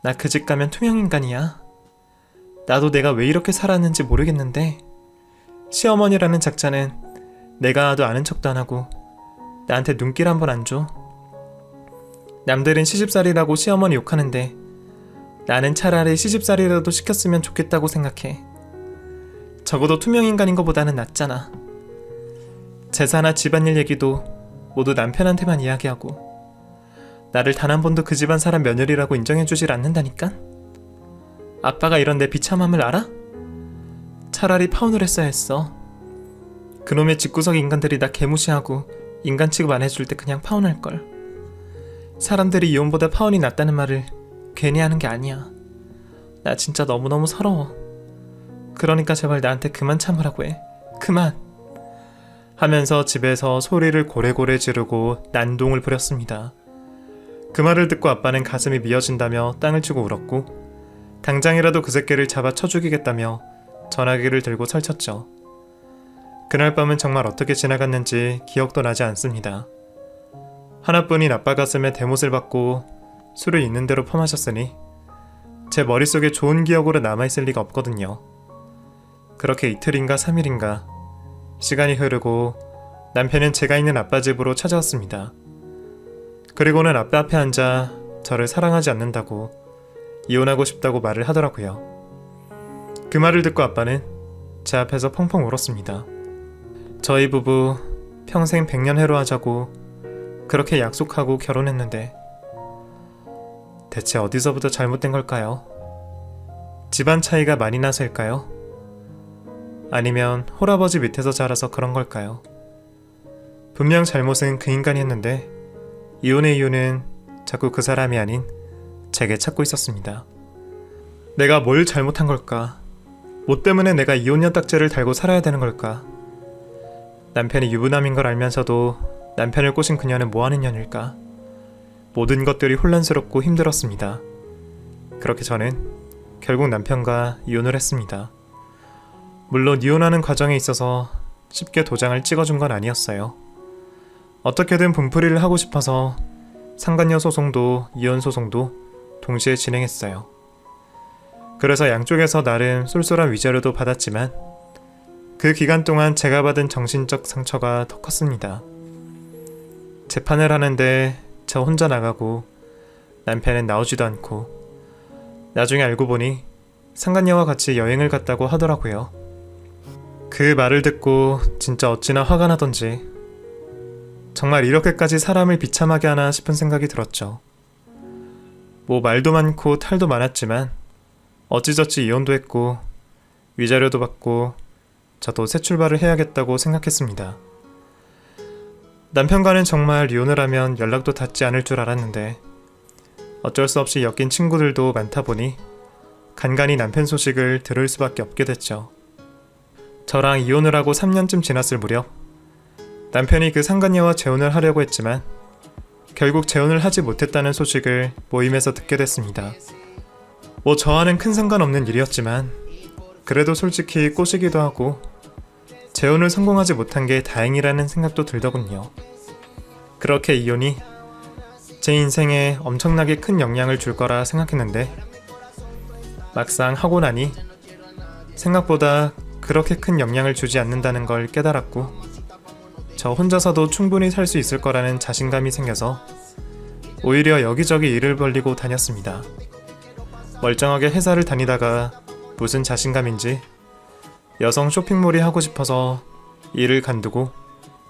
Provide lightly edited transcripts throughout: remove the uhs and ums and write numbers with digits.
나 그 집 가면 투명인간이야. 나도 내가 왜 이렇게 살았는지 모르겠는데 시어머니라는 작자는 내가 아도 아는 척도 안 하고 나한테 눈길 한 번 안 줘. 남들은 시집살이라고 시어머니 욕하는데 나는 차라리 시집살이라도 시켰으면 좋겠다고 생각해. 적어도 투명인간인 것보다는 낫잖아. 제사나 집안일 얘기도 모두 남편한테만 이야기하고 나를 단 한 번도 그 집안 사람 며느리라고 인정해주질 않는다니까? 아빠가 이런 내 비참함을 알아? 차라리 파혼을 했어야 했어. 그놈의 집구석 인간들이 나 개무시하고 인간 취급 안 해줄 때 그냥 파혼할걸. 사람들이 이혼보다 파혼이 낫다는 말을 괜히 하는 게 아니야. 나 진짜 너무너무 서러워. 그러니까 제발 나한테 그만 참으라고 해. 그만! 하면서 집에서 소리를 고래고래 지르고 난동을 부렸습니다. 그 말을 듣고 아빠는 가슴이 미어진다며 땅을 치고 울었고 당장이라도 그 새끼를 잡아 쳐 죽이겠다며 전화기를 들고 설쳤죠. 그날 밤은 정말 어떻게 지나갔는지 기억도 나지 않습니다. 하나뿐인 아빠 가슴에 대못을 받고 술을 있는 대로 퍼마셨으니 제 머릿속에 좋은 기억으로 남아있을 리가 없거든요. 그렇게 이틀인가 3일인가 시간이 흐르고 남편은 제가 있는 아빠 집으로 찾아왔습니다. 그리고는 아빠 앞에 앉아 저를 사랑하지 않는다고 이혼하고 싶다고 말을 하더라고요. 그 말을 듣고 아빠는 제 앞에서 펑펑 울었습니다. 저희 부부 평생 100년 해로하자고 그렇게 약속하고 결혼했는데 대체 어디서부터 잘못된 걸까요? 집안 차이가 많이 나서일까요? 아니면 홀아버지 밑에서 자라서 그런 걸까요? 분명 잘못은 그 인간이 했는데 이혼의 이유는 자꾸 그 사람이 아닌 제게 찾고 있었습니다. 내가 뭘 잘못한 걸까? 뭐 때문에 내가 이혼녀 딱지를 달고 살아야 되는 걸까? 남편이 유부남인 걸 알면서도 남편을 꼬신 그녀는 뭐하는 년일까? 모든 것들이 혼란스럽고 힘들었습니다. 그렇게 저는 결국 남편과 이혼을 했습니다. 물론 이혼하는 과정에 있어서 쉽게 도장을 찍어준 건 아니었어요. 어떻게든 분풀이를 하고 싶어서 상간녀 소송도 이혼 소송도 동시에 진행했어요. 그래서 양쪽에서 나름 쏠쏠한 위자료도 받았지만 그 기간 동안 제가 받은 정신적 상처가 더 컸습니다. 재판을 하는데 저 혼자 나가고 남편은 나오지도 않고 나중에 알고 보니 상간녀와 같이 여행을 갔다고 하더라고요. 그 말을 듣고 진짜 어찌나 화가 나던지 정말 이렇게까지 사람을 비참하게 하나 싶은 생각이 들었죠. 뭐 말도 많고 탈도 많았지만 어찌저찌 이혼도 했고 위자료도 받고 저도 새 출발을 해야겠다고 생각했습니다. 남편과는 정말 이혼을 하면 연락도 닿지 않을 줄 알았는데 어쩔 수 없이 엮인 친구들도 많다 보니 간간히 남편 소식을 들을 수밖에 없게 됐죠. 저랑 이혼을 하고 3년쯤 지났을 무렵 남편이 그 상간녀와 재혼을 하려고 했지만 결국 재혼을 하지 못했다는 소식을 모임에서 듣게 됐습니다. 뭐 저와는 큰 상관없는 일이었지만 그래도 솔직히 꼬시기도 하고 재혼을 성공하지 못한 게 다행이라는 생각도 들더군요. 그렇게 이혼이 제 인생에 엄청나게 큰 영향을 줄 거라 생각했는데 막상 하고 나니 생각보다 그렇게 큰 영향을 주지 않는다는 걸 깨달았고 저 혼자서도 충분히 살 수 있을 거라는 자신감이 생겨서 오히려 여기저기 일을 벌리고 다녔습니다. 멀쩡하게 회사를 다니다가 무슨 자신감인지 여성 쇼핑몰이 하고 싶어서 일을 간두고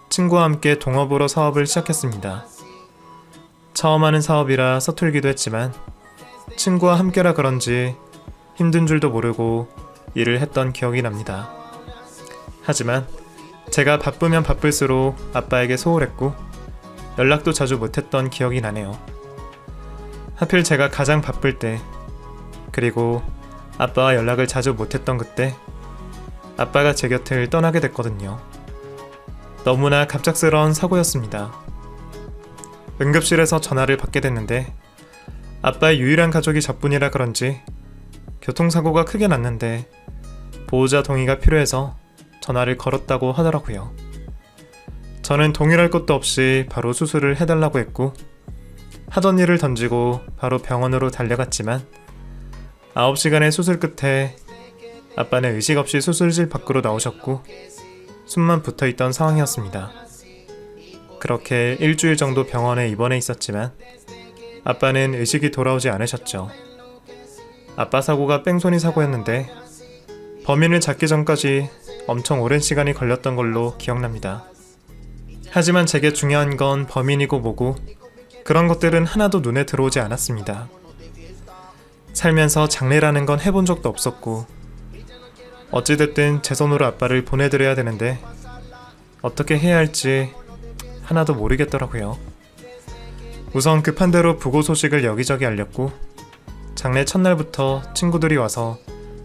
친구와 함께 동업으로 사업을 시작했습니다. 처음 하는 사업이라 서툴기도 했지만 친구와 함께라 그런지 힘든 줄도 모르고 일을 했던 기억이 납니다. 하지만 제가 바쁘면 바쁠수록 아빠에게 소홀했고 연락도 자주 못했던 기억이 나네요. 하필 제가 가장 바쁠 때 그리고 아빠와 연락을 자주 못했던 그때 아빠가 제 곁을 떠나게 됐거든요. 너무나 갑작스러운 사고였습니다. 응급실에서 전화를 받게 됐는데 아빠의 유일한 가족이 저뿐이라 그런지 교통사고가 크게 났는데 보호자 동의가 필요해서 전화를 걸었다고 하더라고요. 저는 동일할 것도 없이 바로 수술을 해달라고 했고 하던 일을 던지고 바로 병원으로 달려갔지만 9시간의 수술 끝에 아빠는 의식 없이 수술실 밖으로 나오셨고 숨만 붙어있던 상황이었습니다. 그렇게 일주일 정도 병원에 입원해 있었지만 아빠는 의식이 돌아오지 않으셨죠. 아빠 사고가 뺑소니 사고였는데 범인을 잡기 전까지 엄청 오랜 시간이 걸렸던 걸로 기억납니다. 하지만 제게 중요한 건 범인이고 뭐고 그런 것들은 하나도 눈에 들어오지 않았습니다. 살면서 장례라는 건 해본 적도 없었고 어찌됐든 제 손으로 아빠를 보내드려야 되는데 어떻게 해야 할지 하나도 모르겠더라고요. 우선 급한 대로 부고 소식을 여기저기 알렸고 장례 첫날부터 친구들이 와서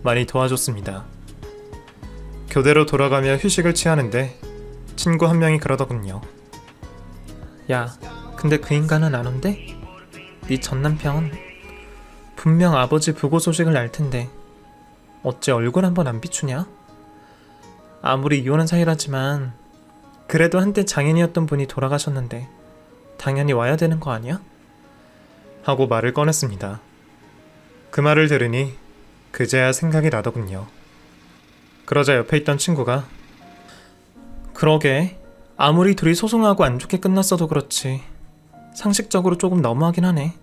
많이 도와줬습니다. 교대로 돌아가며 휴식을 취하는데 친구 한 명이 그러더군요. 야, 근데 그 인간은 안 온대? 네 전남편 분명 아버지 부고 소식을 알 텐데 어째 얼굴 한번 안 비추냐? 아무리 이혼한 사이라지만 그래도 한때 장인이었던 분이 돌아가셨는데 당연히 와야 되는 거 아니야? 하고 말을 꺼냈습니다. 그 말을 들으니 그제야 생각이 나더군요. 그러자 옆에 있던 친구가 그러게 아무리 둘이 소송하고 안 좋게 끝났어도 그렇지 상식적으로 조금 너무하긴 하네.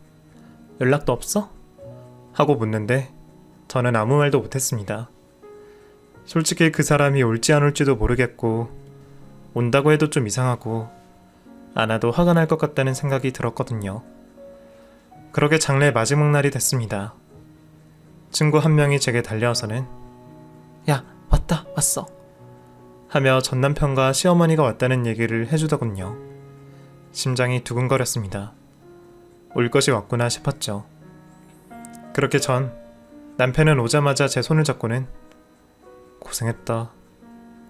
연락도 없어? 하고 묻는데 저는 아무 말도 못했습니다. 솔직히 그 사람이 올지 안 올지도 모르겠고 온다고 해도 좀 이상하고 안 와도 화가 날 것 같다는 생각이 들었거든요. 그렇게 장례 마지막 날이 됐습니다. 친구 한 명이 제게 달려와서는 야, 왔어 하며 전남편과 시어머니가 왔다는 얘기를 해주더군요. 심장이 두근거렸습니다. 올 것이 왔구나 싶었죠. 그렇게 전 남편은 오자마자 제 손을 잡고는 고생했다,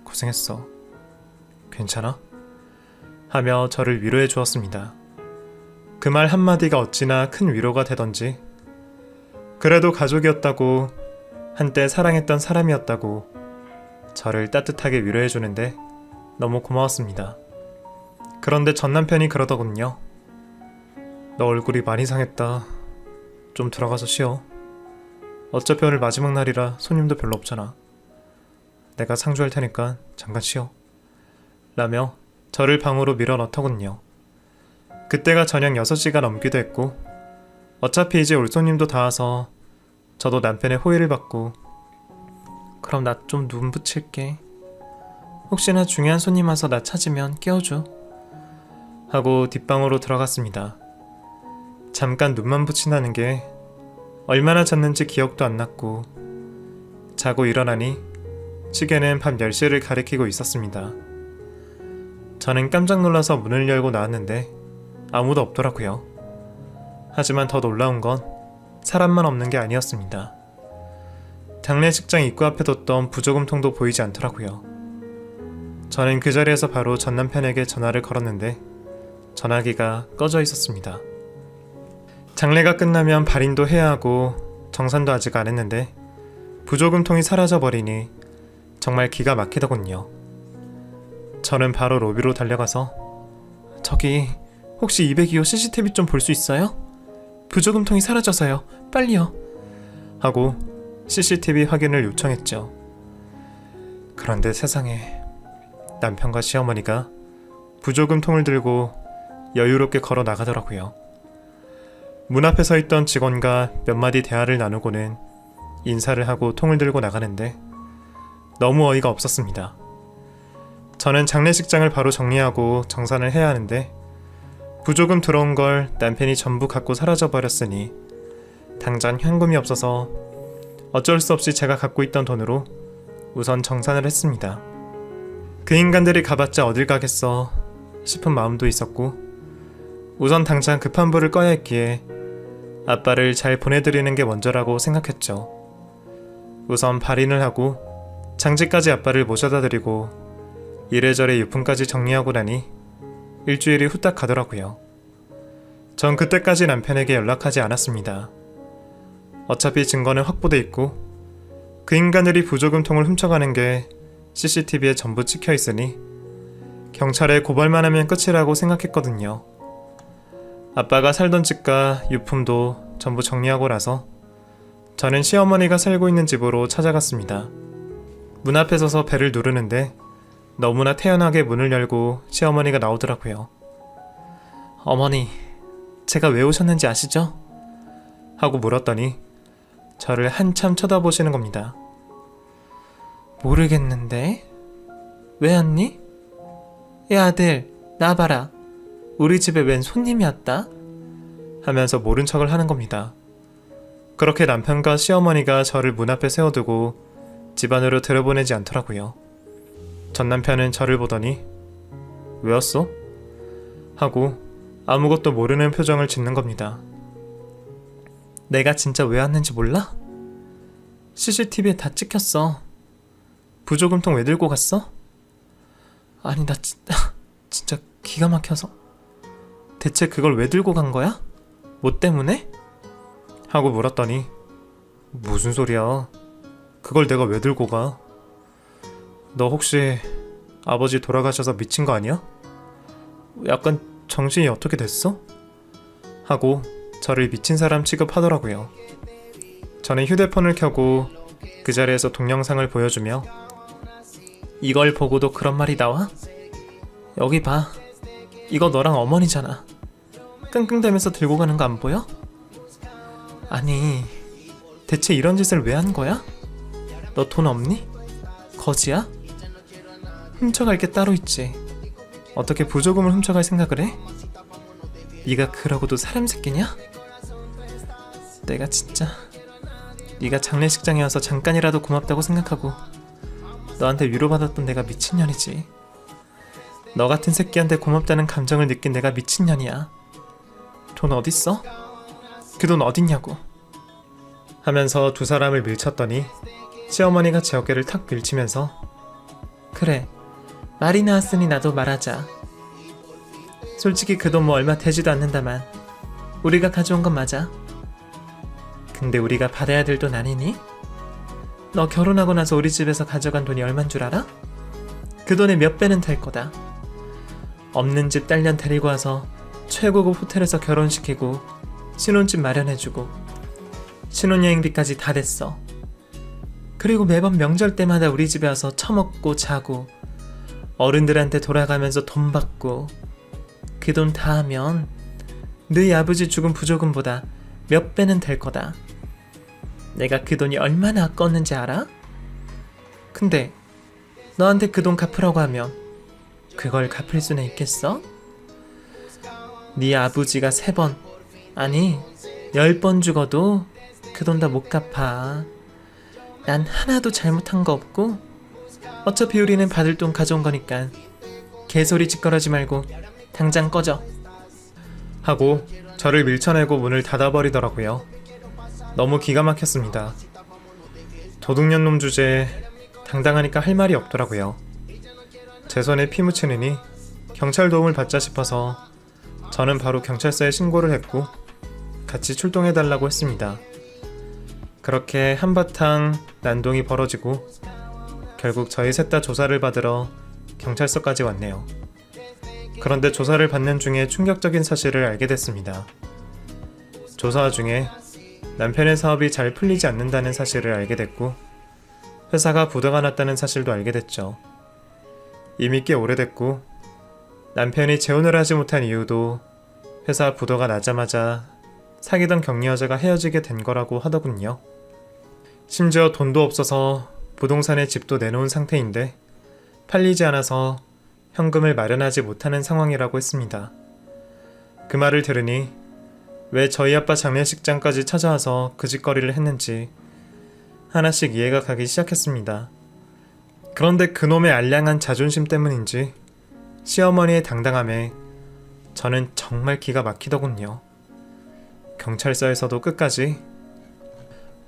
고생했어, 괜찮아? 하며 저를 위로해 주었습니다. 그 말 한마디가 어찌나 큰 위로가 되던지 그래도 가족이었다고 한때 사랑했던 사람이었다고 저를 따뜻하게 위로해 주는데 너무 고마웠습니다. 그런데 전 남편이 그러더군요. 너 얼굴이 많이 상했다. 좀 들어가서 쉬어. 어차피 오늘 마지막 날이라 손님도 별로 없잖아. 내가 상주할 테니까 잠깐 쉬어. 라며 저를 방으로 밀어넣더군요. 그때가 저녁 6시가 넘기도 했고 어차피 이제 올 손님도 다 와서 저도 남편의 호의를 받고 그럼 나 좀 눈 붙일게. 혹시나 중요한 손님 와서 나 찾으면 깨워줘. 하고 뒷방으로 들어갔습니다. 잠깐 눈만 붙인다는 게 얼마나 잤는지 기억도 안 났고 자고 일어나니 시계는 밤 10시를 가리키고 있었습니다. 저는 깜짝 놀라서 문을 열고 나왔는데 아무도 없더라고요. 하지만 더 놀라운 건 사람만 없는 게 아니었습니다. 장례식장 입구 앞에 뒀던 부조금통도 보이지 않더라고요. 저는 그 자리에서 바로 전 남편에게 전화를 걸었는데 전화기가 꺼져 있었습니다. 장례가 끝나면 발인도 해야 하고 정산도 아직 안 했는데 부조금통이 사라져버리니 정말 기가 막히더군요. 저는 바로 로비로 달려가서 저기 혹시 202호 CCTV 좀 볼 수 있어요? 부조금통이 사라져서요. 빨리요. 하고 CCTV 확인을 요청했죠. 그런데 세상에 남편과 시어머니가 부조금통을 들고 여유롭게 걸어 나가더라고요. 문 앞에 서 있던 직원과 몇 마디 대화를 나누고는 인사를 하고 통을 들고 나가는데 너무 어이가 없었습니다. 저는 장례식장을 바로 정리하고 정산을 해야 하는데 부조금 들어온 걸 남편이 전부 갖고 사라져버렸으니 당장 현금이 없어서 어쩔 수 없이 제가 갖고 있던 돈으로 우선 정산을 했습니다. 그 인간들이 가봤자 어딜 가겠어 싶은 마음도 있었고 우선 당장 급한 불을 꺼야 했기에 아빠를 잘 보내드리는 게 먼저라고 생각했죠. 우선 발인을 하고 장지까지 아빠를 모셔다 드리고 이래저래 유품까지 정리하고 나니 일주일이 후딱 가더라고요. 전 그때까지 남편에게 연락하지 않았습니다. 어차피 증거는 확보돼 있고 그 인간들이 부조금통을 훔쳐가는 게 CCTV에 전부 찍혀 있으니 경찰에 고발만 하면 끝이라고 생각했거든요. 아빠가 살던 집과 유품도 전부 정리하고 나서 저는 시어머니가 살고 있는 집으로 찾아갔습니다. 문 앞에 서서 벨을 누르는데 너무나 태연하게 문을 열고 시어머니가 나오더라고요. 어머니, 제가 왜 오셨는지 아시죠? 하고 물었더니 저를 한참 쳐다보시는 겁니다. 모르겠는데? 왜 왔니? 야 아들, 나와봐라. 우리 집에 웬 손님이 왔다? 하면서 모른 척을 하는 겁니다. 그렇게 남편과 시어머니가 저를 문 앞에 세워두고 집 안으로 들여보내지 않더라고요. 전 남편은 저를 보더니 왜 왔어? 하고 아무것도 모르는 표정을 짓는 겁니다. 내가 진짜 왜 왔는지 몰라? CCTV에 다 찍혔어. 부조금통 왜 들고 갔어? 아니 나 진짜 기가 막혀서. 대체 그걸 왜 들고 간 거야? 뭐 때문에? 하고 물었더니 무슨 소리야? 그걸 내가 왜 들고 가? 너 혹시 아버지 돌아가셔서 미친 거 아니야? 약간 정신이 어떻게 됐어? 하고 저를 미친 사람 취급하더라고요. 저는 휴대폰을 켜고 그 자리에서 동영상을 보여주며 이걸 보고도 그런 말이 나와? 여기 봐. 이거 너랑 어머니잖아. 끙끙대면서 들고 가는 거 안 보여? 아니, 대체 이런 짓을 왜 한 거야? 너 돈 없니? 거지야? 훔쳐갈 게 따로 있지. 어떻게 부조금을 훔쳐갈 생각을 해? 네가 그러고도 사람 새끼냐? 내가 진짜 네가 장례식장에 와서 잠깐이라도 고맙다고 생각하고 너한테 위로받았던 내가 미친년이지. 너 같은 새끼한테 고맙다는 감정을 느낀 내가 미친년이야. 돈 어딨어? 그 돈 어딨냐고. 하면서 두 사람을 밀쳤더니 시어머니가 제 어깨를 탁 밀치면서 그래, 말이 나왔으니 나도 말하자. 솔직히 그 돈 뭐 얼마 되지도 않는다만 우리가 가져온 건 맞아. 근데 우리가 받아야 될 돈 아니니? 너 결혼하고 나서 우리 집에서 가져간 돈이 얼만 줄 알아? 그 돈의 몇 배는 될 거다. 없는 집 딸년 데리고 와서 최고급 호텔에서 결혼시키고 신혼집 마련해주고 신혼여행비까지 다 됐어. 그리고 매번 명절 때마다 우리 집에 와서 처먹고 자고 어른들한테 돌아가면서 돈 받고 그 돈 다 하면 너희 아버지 죽은 부조금보다 몇 배는 될 거다. 내가 그 돈이 얼마나 아까웠는지 알아? 근데 너한테 그 돈 갚으라고 하면 그걸 갚을 수는 있겠어? 네 아버지가 3번, 아니 10번 죽어도 그 돈 다 못 갚아. 난 하나도 잘못한 거 없고 어차피 우리는 받을 돈 가져온 거니까 개소리 짓거리지 말고 당장 꺼져. 하고 저를 밀쳐내고 문을 닫아버리더라고요. 너무 기가 막혔습니다. 도둑년 놈 주제에 당당하니까 할 말이 없더라고요. 제 손에 피 묻히느니 경찰 도움을 받자 싶어서 저는 바로 경찰서에 신고를 했고 같이 출동해달라고 했습니다. 그렇게 한바탕 난동이 벌어지고 결국 저희 셋 다 조사를 받으러 경찰서까지 왔네요. 그런데 조사를 받는 중에 충격적인 사실을 알게 됐습니다. 조사 중에 남편의 사업이 잘 풀리지 않는다는 사실을 알게 됐고 회사가 부도가 났다는 사실도 알게 됐죠. 이미 꽤 오래됐고 남편이 재혼을 하지 못한 이유도 회사 부도가 나자마자 사귀던 격리 여자가 헤어지게 된 거라고 하더군요. 심지어 돈도 없어서 부동산에 집도 내놓은 상태인데 팔리지 않아서 현금을 마련하지 못하는 상황이라고 했습니다. 그 말을 들으니 왜 저희 아빠 장례식장까지 찾아와서 그 짓거리를 했는지 하나씩 이해가 가기 시작했습니다. 그런데 그놈의 알량한 자존심 때문인지 시어머니의 당당함에 저는 정말 기가 막히더군요. 경찰서에서도 끝까지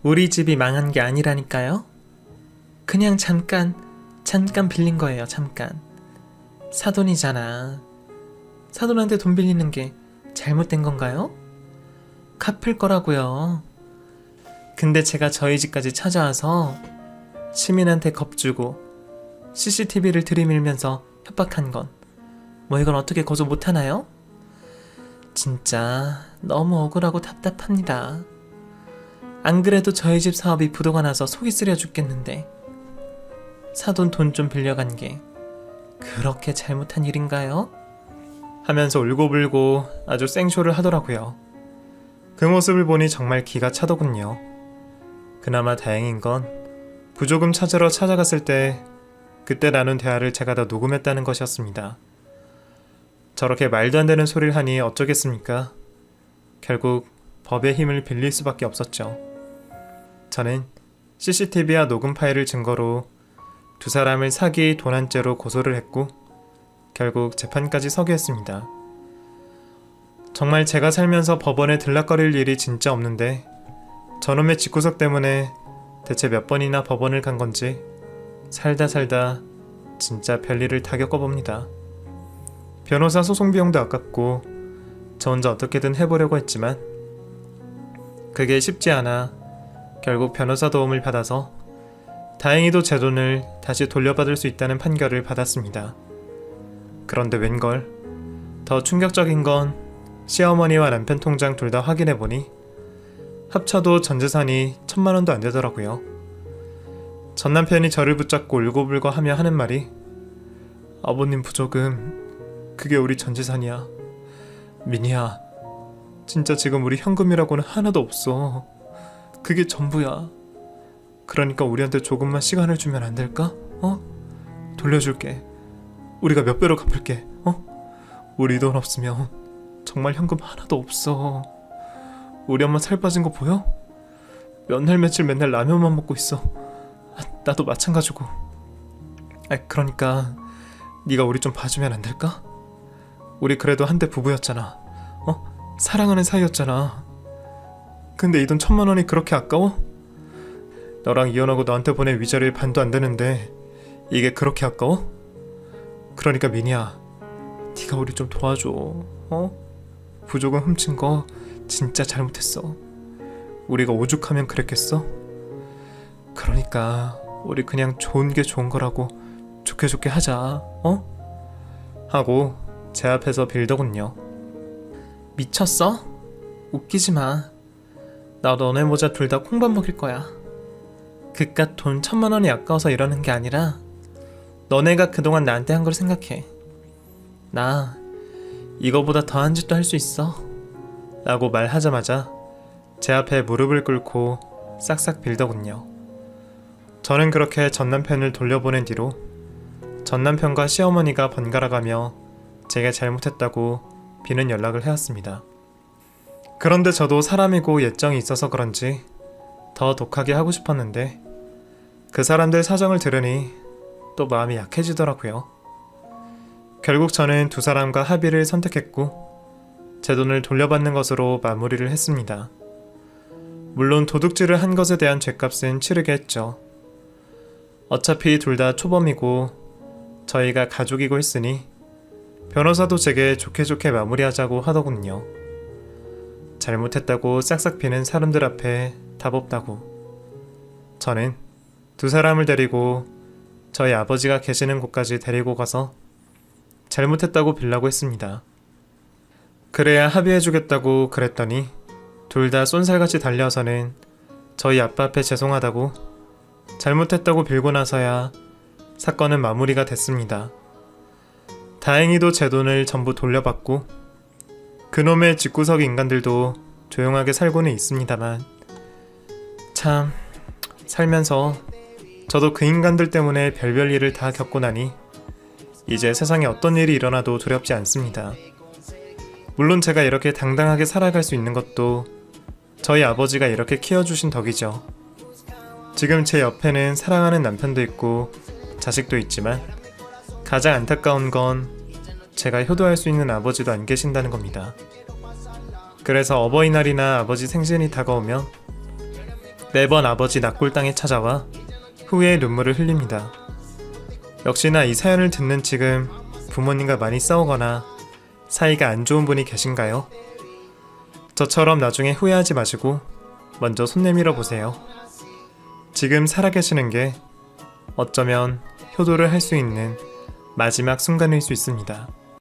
우리 집이 망한 게 아니라니까요. 그냥 잠깐 빌린 거예요. 잠깐. 사돈이잖아. 사돈한테 돈 빌리는 게 잘못된 건가요? 갚을 거라고요. 근데 제가 저희 집까지 찾아와서 시민한테 겁주고 CCTV를 들이밀면서 협박한 건 뭐 이건 어떻게 고소 못하나요? 진짜 너무 억울하고 답답합니다. 안 그래도 저희 집 사업이 부도가 나서 속이 쓰려 죽겠는데 사돈 돈 좀 빌려간 게 그렇게 잘못한 일인가요? 하면서 울고불고 아주 생쇼를 하더라고요. 그 모습을 보니 정말 기가 차더군요. 그나마 다행인 건 부조금 찾으러 찾아갔을 때 그때 나눈 대화를 제가 다 녹음했다는 것이었습니다. 저렇게 말도 안 되는 소리를 하니 어쩌겠습니까? 결국 법의 힘을 빌릴 수밖에 없었죠. 저는 CCTV와 녹음 파일을 증거로 두 사람을 사기 도난죄로 고소를 했고 결국 재판까지 서게 했습니다. 정말 제가 살면서 법원에 들락거릴 일이 진짜 없는데 저놈의 집구석 때문에 대체 몇 번이나 법원을 간 건지 살다 진짜 별일을 다 겪어봅니다. 변호사 소송 비용도 아깝고 저 혼자 어떻게든 해보려고 했지만 그게 쉽지 않아 결국 변호사 도움을 받아서 다행히도 제 돈을 다시 돌려받을 수 있다는 판결을 받았습니다. 그런데 웬걸 더 충격적인 건 시어머니와 남편 통장 둘 다 확인해보니 합쳐도 전 재산이 1,000만 원도 안 되더라고요. 전 남편이 저를 붙잡고 울고불고 하며 하는 말이 아버님 부조금 그게 우리 전 재산이야. 민희야 진짜 지금 우리 현금이라고는 하나도 없어. 그게 전부야. 그러니까 우리한테 조금만 시간을 주면 안 될까? 돌려줄게. 우리가 몇 배로 갚을게. 우리 돈 없으면 정말 현금 하나도 없어. 우리 엄마 살 빠진 거 보여? 몇 날 며칠 맨날 라면만 먹고 있어. 나도 마찬가지고. 그러니까 네가 우리 좀 봐주면 안 될까? 우리 그래도 한때 부부였잖아. 사랑하는 사이였잖아. 근데 이 돈 1,000만 원이 그렇게 아까워? 너랑 이혼하고 너한테 보낸 위자료의 반도 안 되는데 이게 그렇게 아까워? 그러니까 민희야 네가 우리 좀 도와줘. 부조금 훔친 거 진짜 잘못했어. 우리가 오죽하면 그랬겠어? 그러니까 우리 그냥 좋은 게 좋은 거라고 좋게 하자. 하고 제 앞에서 빌더군요. 미쳤어? 웃기지 마. 나 너네 모자 둘 다 콩밥 먹일 거야. 그깟 돈 1,000만 원이 아까워서 이러는 게 아니라 너네가 그동안 나한테 한 걸 생각해. 나 이거보다 더한 짓도 할 수 있어. 라고 말하자마자 제 앞에 무릎을 꿇고 싹싹 빌더군요. 저는 그렇게 전남편을 돌려보낸 뒤로 전남편과 시어머니가 번갈아가며 제가 잘못했다고 비는 연락을 해왔습니다. 그런데 저도 사람이고 예정이 있어서 그런지 더 독하게 하고 싶었는데 그 사람들 사정을 들으니 또 마음이 약해지더라고요. 결국 저는 두 사람과 합의를 선택했고 제 돈을 돌려받는 것으로 마무리를 했습니다. 물론 도둑질을 한 것에 대한 죗값은 치르게 했죠. 어차피 둘 다 초범이고 저희가 가족이고 했으니 변호사도 제게 좋게 마무리하자고 하더군요. 잘못했다고 싹싹 비는 사람들 앞에 답 없다고. 저는 두 사람을 데리고 저희 아버지가 계시는 곳까지 데리고 가서 잘못했다고 빌라고 했습니다. 그래야 합의해주겠다고 그랬더니 둘 다 쏜살같이 달려서는 저희 아빠 앞에 죄송하다고 잘못했다고 빌고 나서야 사건은 마무리가 됐습니다. 다행히도 제 돈을 전부 돌려받고 그놈의 집구석 인간들도 조용하게 살고는 있습니다만 참 살면서 저도 그 인간들 때문에 별별 일을 다 겪고 나니 이제 세상에 어떤 일이 일어나도 두렵지 않습니다. 물론 제가 이렇게 당당하게 살아갈 수 있는 것도 저희 아버지가 이렇게 키워주신 덕이죠. 지금 제 옆에는 사랑하는 남편도 있고 자식도 있지만 가장 안타까운 건 제가 효도할 수 있는 아버지도 안 계신다는 겁니다. 그래서 어버이날이나 아버지 생신이 다가오면 매번 아버지 낙골당에 찾아와 후회의 눈물을 흘립니다. 역시나 이 사연을 듣는 지금 부모님과 많이 싸우거나 사이가 안 좋은 분이 계신가요? 저처럼 나중에 후회하지 마시고 먼저 손 내밀어 보세요. 지금 살아계시는 게 어쩌면 효도를 할 수 있는 마지막 순간일 수 있습니다.